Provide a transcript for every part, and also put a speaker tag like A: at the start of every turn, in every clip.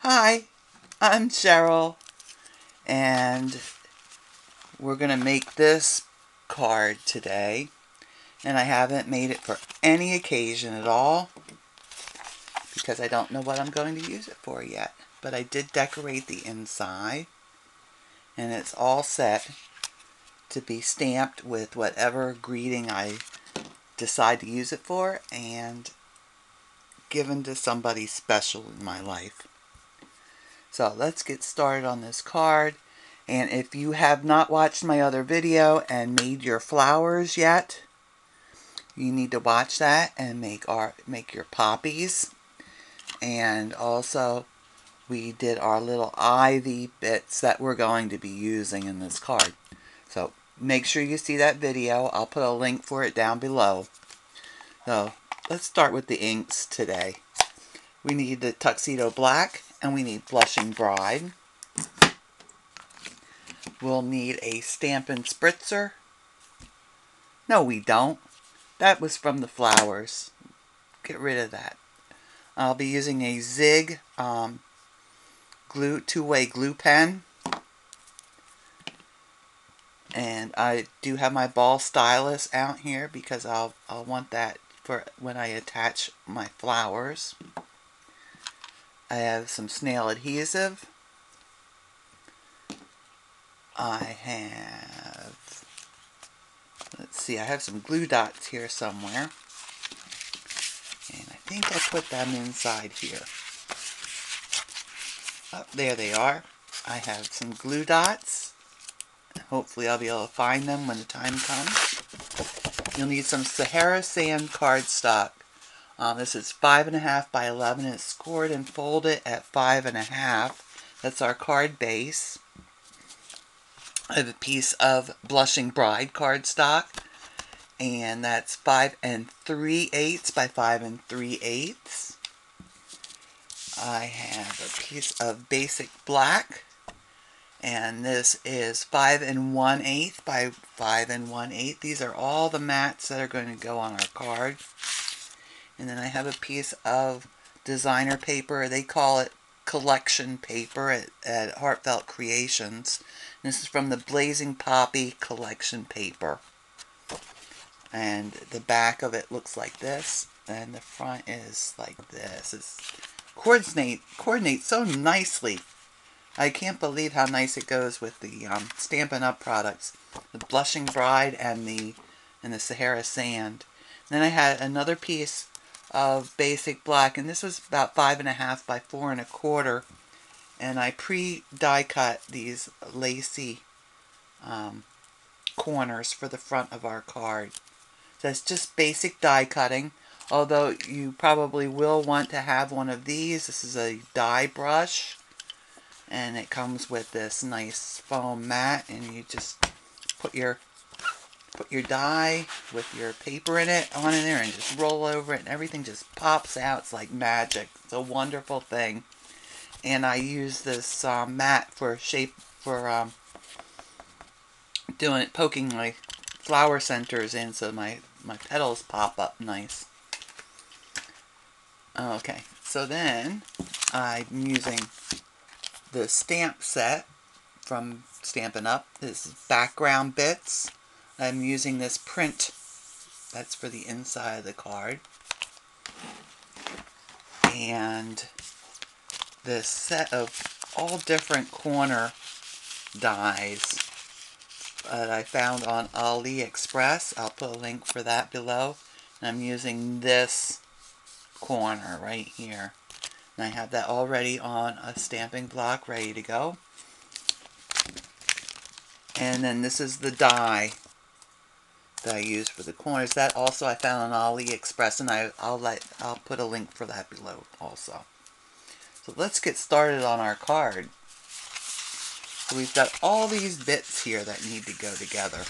A: Hi, I'm Cheryl, and we're going to make this card today. And I haven't made it for any occasion at all because I don't know what I'm going to use it for yet. But I did decorate the inside, and it's all set to be stamped with whatever greeting I decide to use it for and given to somebody special in my life. So let's get started on this card. And if you have not watched my other video and made your flowers yet, you need to watch that and make your poppies. And also we did our little ivy bits that we're going to be using in this card. So make sure you see that video. I'll put a link for it down below. So let's start with the inks today. We need the Tuxedo Black and we need Blushing Bride. We'll need a Stampin' Spritzer. No, we don't. That was from the flowers. Get rid of that. I'll be using a Zig two-way glue pen. And I do have my ball stylus out here because I'll want that for when I attach my flowers. I have some Snail Adhesive. I have, let's see, I have some glue dots here somewhere. And I think I put them inside here. Oh, there they are. I have some glue dots. Hopefully I'll be able to find them when the time comes. You'll need some Sahara Sand cardstock. This is 5.5 by 11. It's scored and folded at 5.5. That's our card base. I have a piece of Blushing Bride cardstock, and that's 5 3/8 by 5 3/8. I have a piece of Basic Black, and this is 5 1/8 by 5 1/8. These are all the mats that are going to go on our card. And then I have a piece of designer paper. They call it collection paper at Heartfelt Creations. And this is from the Blazing Poppy collection paper. And the back of it looks like this. And the front is like this. It coordinates so nicely. I can't believe how nice it goes with the Stampin' Up products. The Blushing Bride and the Sahara Sand. And then I had another piece of Basic Black, and this was about 5.5 by 4 1/4, and I pre-die cut these lacy corners for the front of our card. So it's just basic die cutting, although you probably will want to have one of these. This is a die brush, and it comes with this nice foam mat, and you just put your die with your paper in it on in there and just roll over it, and everything just pops out. It's like magic. It's a wonderful thing. And I use this mat for poking my flower centers in so my petals pop up nice. Okay, so then I'm using the stamp set from Stampin' Up. This is background bits. I'm using this print. That's for the inside of the card. And this set of all different corner dies that I found on AliExpress. I'll put a link for that below. And I'm using this corner right here. And I have that already on a stamping block ready to go. And then this is the die that I use for the corners. That also I found on AliExpress, and I'll put a link for that below also. So let's get started on our card. So we've got all these bits here that need to go together.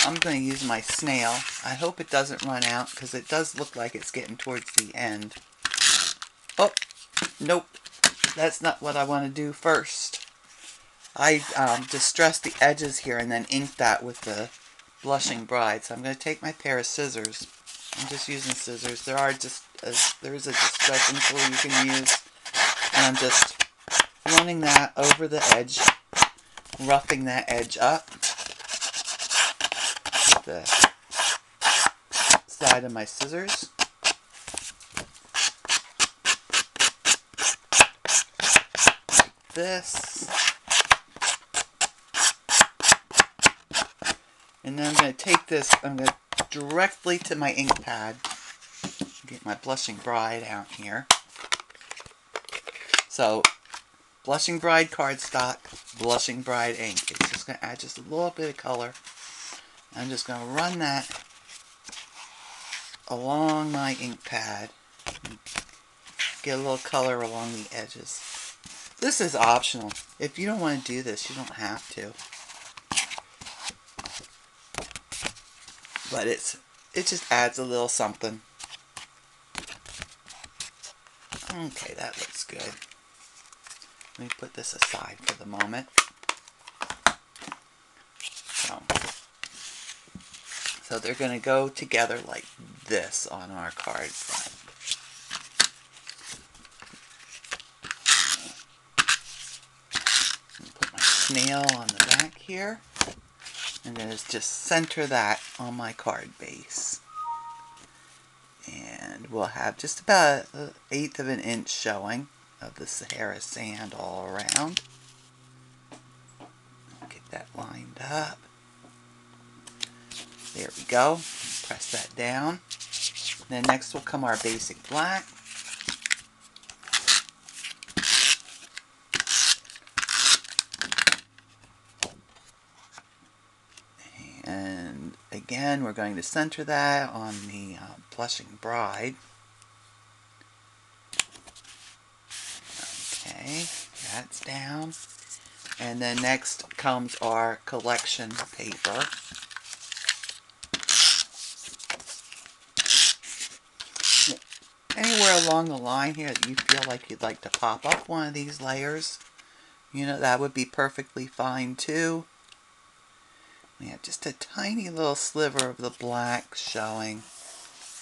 A: I'm going to use my snail. I hope it doesn't run out because it does look like it's getting towards the end. Oh, nope. That's not what I want to do first. I distressed the edges here and then inked that with the Blushing Bride. So I'm going to take my pair of scissors. I'm just using scissors. There is a distressing tool you can use And I'm just running that over the edge, roughing that edge up with the side of my scissors. Like this. And then I'm going to take this, I'm going to directly to my ink pad. Get my Blushing Bride out here. So, Blushing Bride cardstock, Blushing Bride ink. It's just going to add just a little bit of color. I'm just going to run that along my ink pad. Get a little color along the edges. This is optional. If you don't want to do this, you don't have to. But it just adds a little something. Okay, that looks good. Let me put this aside for the moment. So they're going to go together like this on our card front. Put my snail on the back here. And then just center that on my card base. And we'll have just about 1/8 of an inch showing of the Sahara Sand all around. Get that lined up. There we go. Press that down. Then next will come our basic black. And again, we're going to center that on the Blushing Bride. Okay, that's down. And then next comes our collection paper. Anywhere along the line here that you feel like you'd like to pop up one of these layers, you know, that would be perfectly fine too. We have just a tiny little sliver of the black showing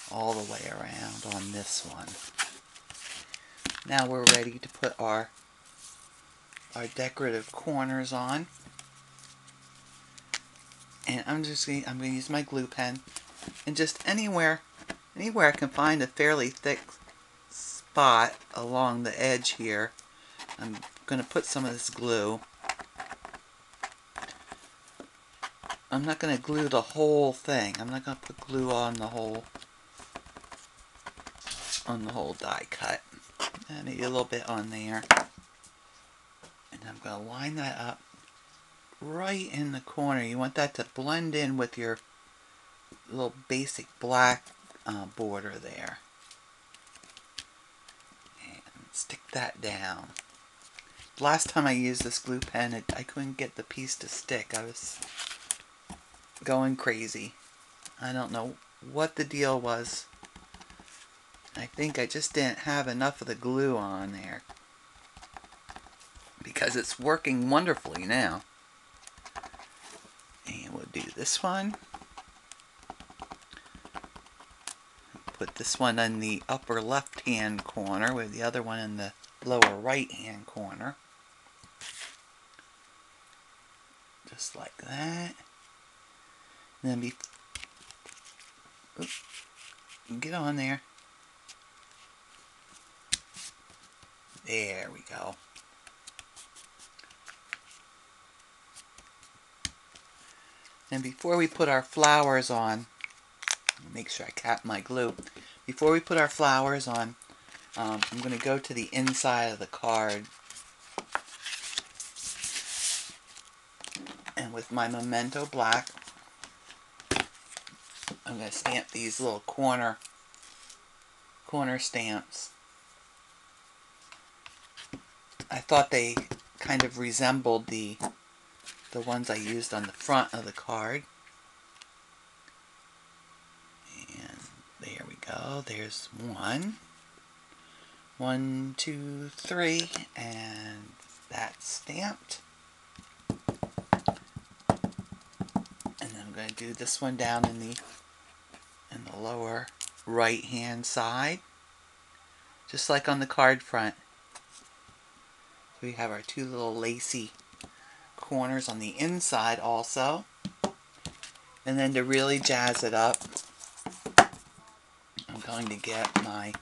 A: all the way around on this one. Now we're ready to put our decorative corners on. And I'm going to use my glue pen, and just anywhere I can find a fairly thick spot along the edge here, I'm going to put some of this glue. I'm not going to glue the whole thing. I'm not going to put glue on the whole die cut. Maybe a little bit on there. And I'm going to line that up right in the corner. You want that to blend in with your little basic black border there. And stick that down. Last time I used this glue pen, I couldn't get the piece to stick. I was going crazy. I don't know what the deal was. I think I just didn't have enough of the glue on there. Because it's working wonderfully now. And we'll do this one. Put this one in the upper left hand corner with the other one in the lower right hand corner. Just like that. And then get on there. There we go. And before we put our flowers on, make sure I cap my glue. Before we put our flowers on, I'm going to go to the inside of the card. And with my Memento black, I'm going to stamp these little corner stamps. I thought they kind of resembled the ones I used on the front of the card. And there we go. There's one. 1, 2, 3, and that's stamped. And then I'm going to do this one down in the lower right hand side, just like on the card front. We have our two little lacy corners on the inside also. And then to really jazz it up, I'm going to get my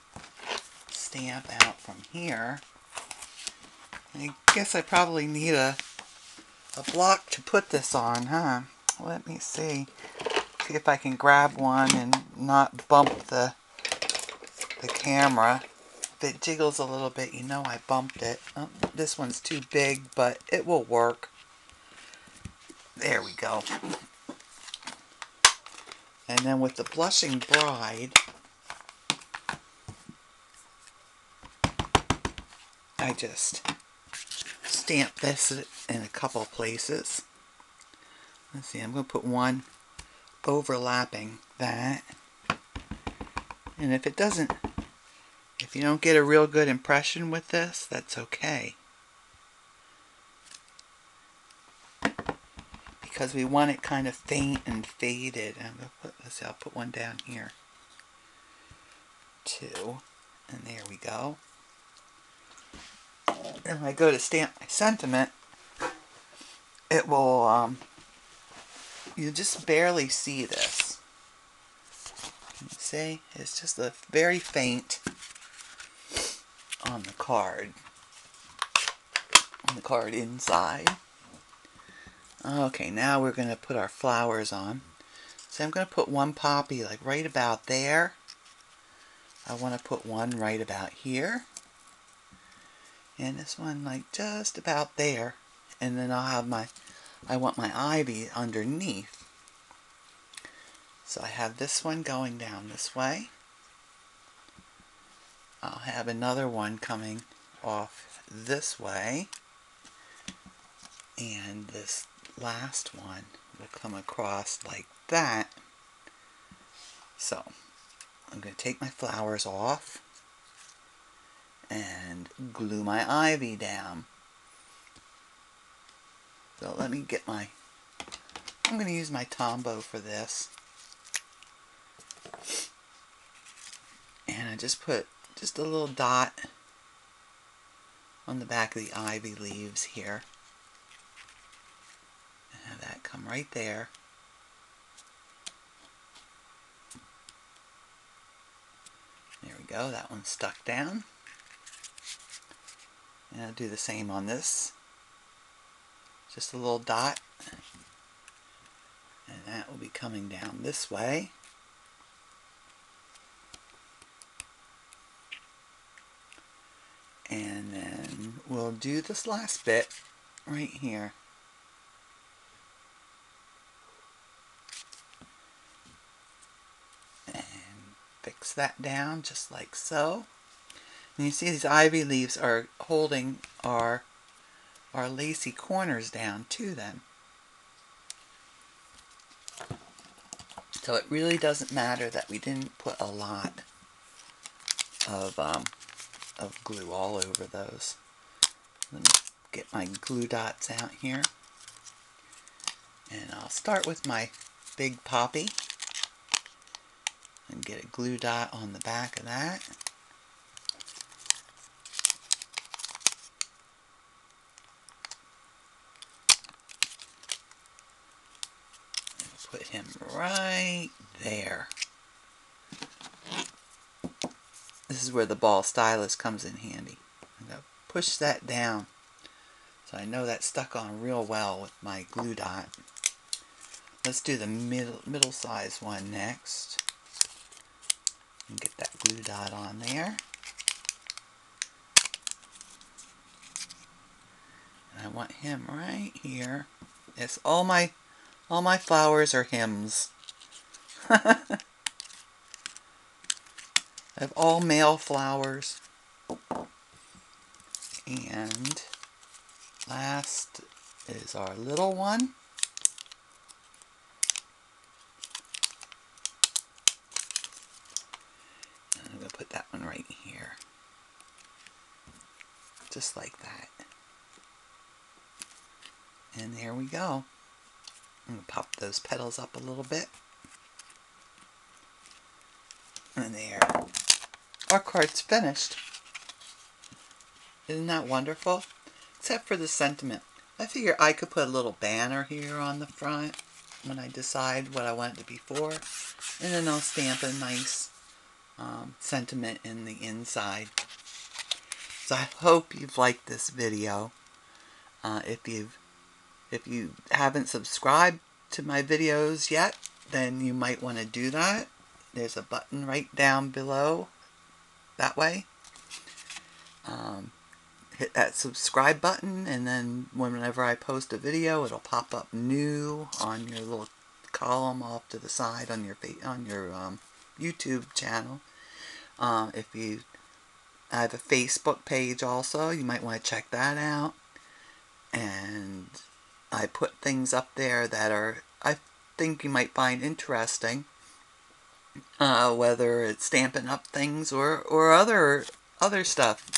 A: stamp out from here. I guess I probably need a block to put this on, huh? Let me see. See if I can grab one and not bump the camera. If it jiggles a little bit, you know I bumped it. Oh, this one's too big, but it will work. There we go. And then with the Blushing Bride, I just stamp this in a couple places. Let's see, I'm going to put one overlapping that. And if you don't get a real good impression with this, that's okay. Because we want it kind of faint and faded. I'm going to put, let's see, I'll put one down here. Two. And there we go. And when I go to stamp my sentiment, it will, you just barely see this. Can you see? It's just a very faint on the card inside. Okay, now we're going to put our flowers on. So I'm going to put one poppy like right about there. I want to put one right about here. And this one like just about there. And then I'll have I want my ivy underneath. So I have this one going down this way. I'll have another one coming off this way. And this last one will come across like that. So I'm going to take my flowers off and glue my ivy down. So let me get I'm going to use my Tombow for this. And I just put just a little dot on the back of the ivy leaves here. And have that come right there. There we go, that one's stuck down. And I'll do the same on this. Just a little dot. And that will be coming down this way. And then we'll do this last bit right here. And fix that down just like so. And you see these ivy leaves are holding our lacy corners down to them. So it really doesn't matter that we didn't put a lot of glue all over those. Let me get my glue dots out here. And I'll start with my big poppy and get a glue dot on the back of that. And put him right there. This is where the ball stylus comes in handy. I'm going to push that down so I know that's stuck on real well with my glue dot. Let's do the middle size one next. And get that glue dot on there. And I want him right here. Yes, all my flowers are hymns. I have all male flowers. And last is our little one. And I'm going to put that one right here. Just like that. And there we go. I'm going to pop those petals up a little bit. And there. Our card's finished. Isn't that wonderful? except for the sentiment. I figure I could put a little banner here on the front when I decide what I want it to be for, and then I'll stamp a nice sentiment in the inside. So I hope you've liked this video. If you haven't subscribed to my videos yet, then you might want to do that. There's a button right down below that way. Hit that subscribe button, and then whenever I post a video, it'll pop up new on your little column off to the side on your YouTube channel. If you I have a Facebook page also, you might want to check that out. And I put things up there that I think you might find interesting, whether it's Stampin' Up things or other stuff.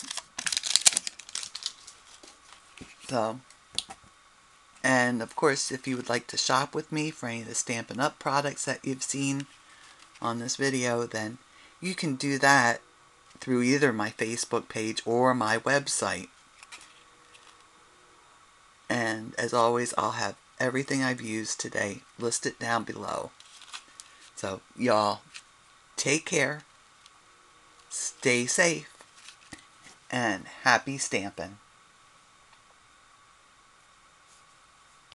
A: So, and of course, if you would like to shop with me for any of the Stampin' Up products that you've seen on this video, then you can do that through either my Facebook page or my website. And as always, I'll have everything I've used today listed down below. So, y'all, take care, stay safe, and happy stamping.